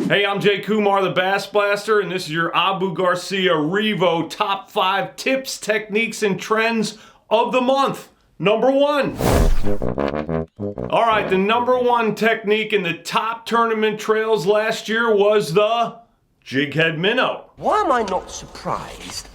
Hey, I'm Jay Kumar, the BassBlaster, and this is your Abu Garcia REVO Top 5 Tips, Techniques, and Trends of the Month. Number 1. All right, the number 1 technique in the top tournament trails last year was the Jighead Minnow. Why am I not surprised?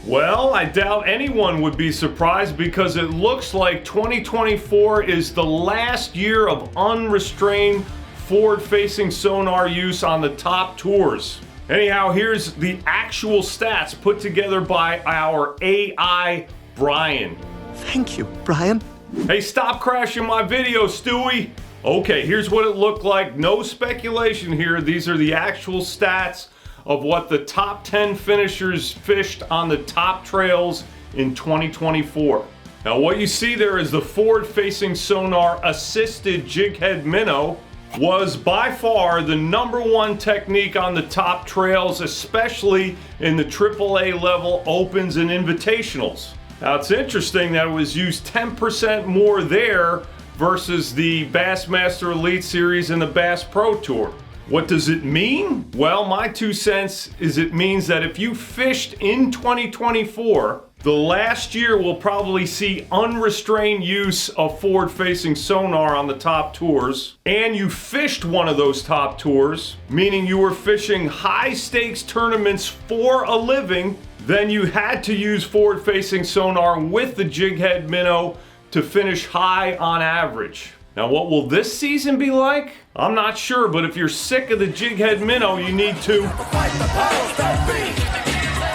Well, I doubt anyone would be surprised because it looks like 2024 is the last year of unrestrained forward-facing sonar use on the top tours. Anyhow, here's the actual stats put together by our AI, Brian. Thank you, Brian. Hey, stop crashing my video, Stewie. Okay, here's what it looked like. No speculation here. These are the actual stats of what the top 10 finishers fished on the top trails in 2024. Now, what you see there is the forward-facing sonar assisted Jighead Minnow was by far the number 1 technique on the top trails, especially in the AAA level opens and invitationals. Now, it's interesting that it was used 10% more there versus the Bassmaster Elite Series and the Bass Pro Tour. What does it mean? Well, my 2 cents is it means that if you fished in 2024, the last year will probably see unrestrained use of forward-facing sonar on the top tours, and you fished one of those top tours, meaning you were fishing high-stakes tournaments for a living, then you had to use forward-facing sonar with the Jighead Minnow to finish high on average. Now, what will this season be like? I'm not sure, but if you're sick of the Jighead Minnow, you need to fight the powers that be.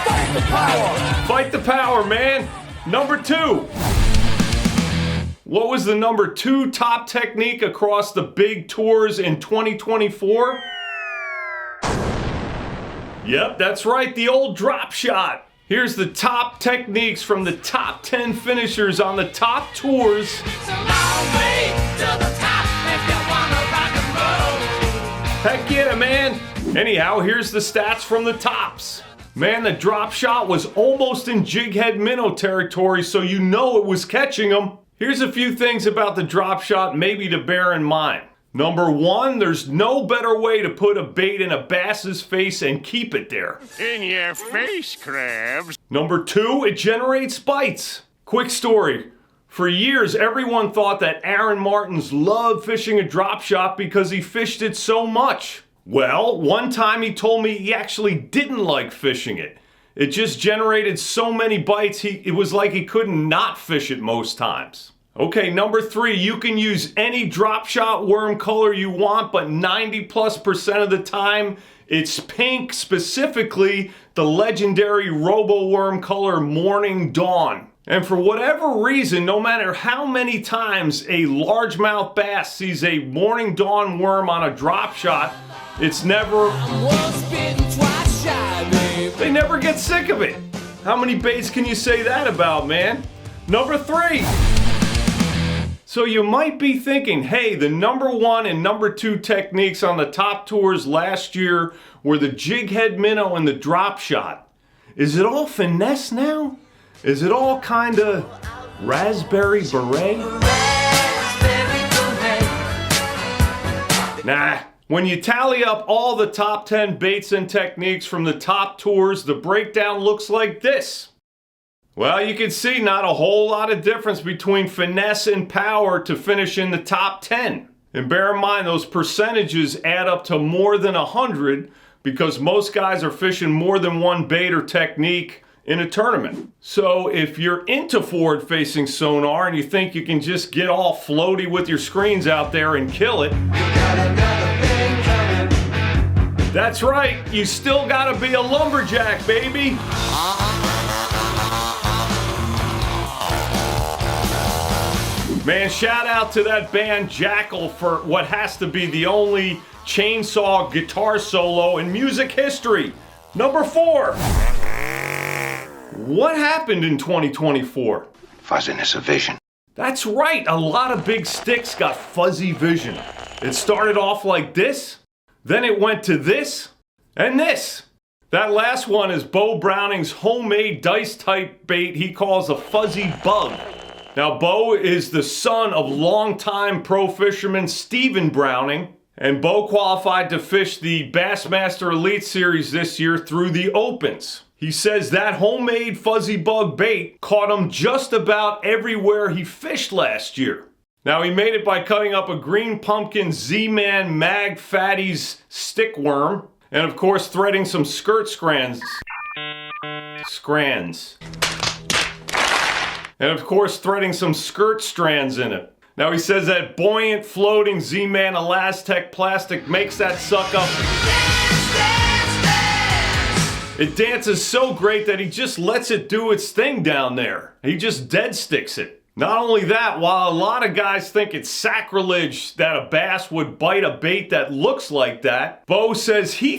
Fight the power. Fight the power, man. Number 2. What was the number 2 top technique across the big tours in 2024? Yep, that's right, the old drop shot. Here's the top techniques from the top 10 finishers on the top tours. It's a long way to the top if you wanna rock and roll. Heck yeah, man. Anyhow, here's the stats from the tops. Man, the drop shot was almost in Jighead Minnow territory, so you know it was catching them. Here's a few things about the drop shot maybe to bear in mind. Number 1, there's no better way to put a bait in a bass's face and keep it there. In your face, crabs. Number 2, it generates bites. Quick story. For years, everyone thought that Aaron Martens loved fishing a drop shot because he fished it so much. Well, one time he told me he actually didn't like fishing it. It just generated so many bites, it was like he couldn't not fish it most times. Okay, number 3, you can use any drop shot worm color you want, but 90+% of the time, it's pink, specifically the legendary Robo Worm color Morning Dawn. And for whatever reason, no matter how many times a largemouth bass sees a Morning Dawn worm on a drop shot, it's never... They never get sick of it. How many baits can you say that about, man? Number 3. So you might be thinking, hey, the number 1 and number 2 techniques on the top tours last year were the Jighead Minnow and the drop shot. Is it all finesse now? Is it all kind of raspberry beret? Nah. When you tally up all the top 10 baits and techniques from the top tours, the breakdown looks like this. Well, you can see not a whole lot of difference between finesse and power to finish in the top 10. And bear in mind, those percentages add up to more than 100 because most guys are fishing more than one bait or technique in a tournament. So if you're into forward-facing sonar and you think you can just get all floaty with your screens out there and kill it, that's right, you still gotta be a lumberjack, baby. Man, shout out to that band Jackal for what has to be the only chainsaw guitar solo in music history. Number 4. What happened in 2024? Fuzziness of vision. That's right, a lot of big sticks got fuzzy vision. It started off like this, then it went to this, and this. That last one is Bo Browning's homemade dice type bait he calls a fuzzy bug. Now, Bo is the son of longtime pro fisherman Stephen Browning, And Bo qualified to fish the Bassmaster Elite Series this year through the Opens. He says that homemade fuzzy bug bait caught him just about everywhere he fished last year. Now, he made it by cutting up a green pumpkin Z-Man Mag Fatties stick worm, and of course threading some skirt scrands. And of course threading some skirt strands in it. Now he says that buoyant floating Z-Man Elastec plastic makes that sucker. It dances so great that he just lets it do its thing down there. He just dead sticks it. Not only that, while a lot of guys think it's sacrilege that a bass would bite a bait that looks like that, Bo says they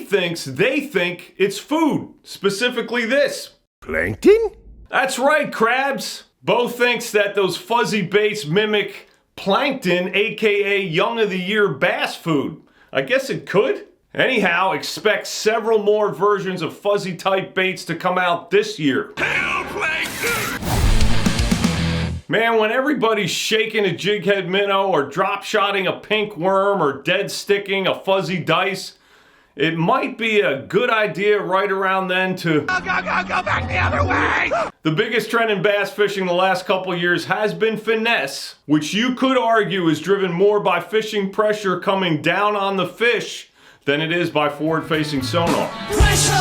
think it's food. Specifically this. Plankton? That's right, crabs. Bo thinks that those fuzzy baits mimic Plankton, aka Young of the Year bass food. I guess it could. Anyhow, expect several more versions of fuzzy type baits to come out this year. Hail Plankton! Man, when everybody's shaking a jighead minnow or drop shotting a pink worm or dead sticking a fuzzy dice, it might be a good idea right around then to Go back the other way! The biggest trend in bass fishing the last couple years has been finesse, which you could argue is driven more by fishing pressure coming down on the fish than it is by forward-facing sonar. Pressure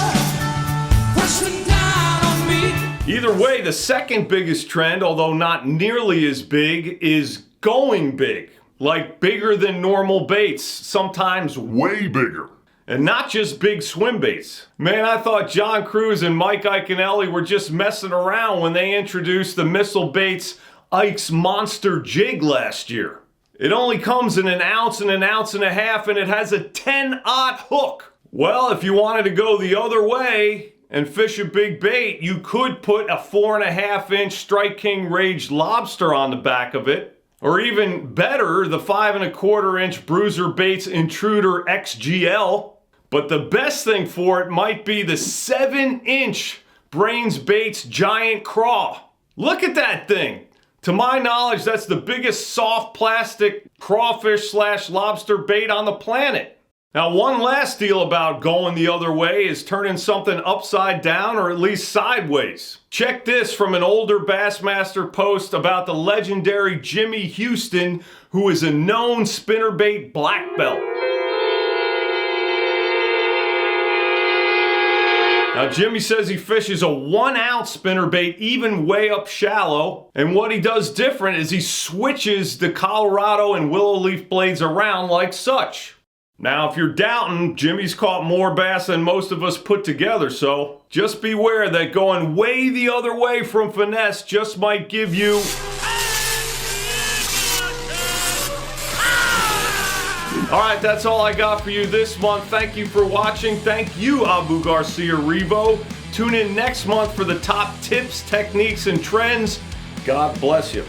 down on me. Either way, the second biggest trend, although not nearly as big, is going big. Like bigger than normal baits, sometimes way bigger. And not just big swim baits. Man, I thought John Cruz and Mike Iaconelli were just messing around when they introduced the Missile Baits Ike's Monster Jig last year. It only comes in an ounce and a half, and it has a 10-aught hook. Well, if you wanted to go the other way and fish a big bait, you could put a 4.5-inch Strike King Rage lobster on the back of it. Or even better, the 5.25-inch Bruiser Baits Intruder XGL. But the best thing for it might be the 7-inch Brains Baits Giant Craw. Look at that thing. To my knowledge, that's the biggest soft plastic crawfish / lobster bait on the planet. Now, one last deal about going the other way is turning something upside down or at least sideways. Check this from an older Bassmaster post about the legendary Jimmy Houston, who is a known spinnerbait black belt. Now, Jimmy says he fishes a 1-ounce spinnerbait even way up shallow, and what he does different is he switches the Colorado and willow leaf blades around like such. Now, if you're doubting, Jimmy's caught more bass than most of us put together, so just beware that going way the other way from finesse just might give you... Alright, that's all I got for you this month. Thank you for watching. Thank you, Abu Garcia REVO. Tune in next month for the top tips, techniques, and trends. God bless you.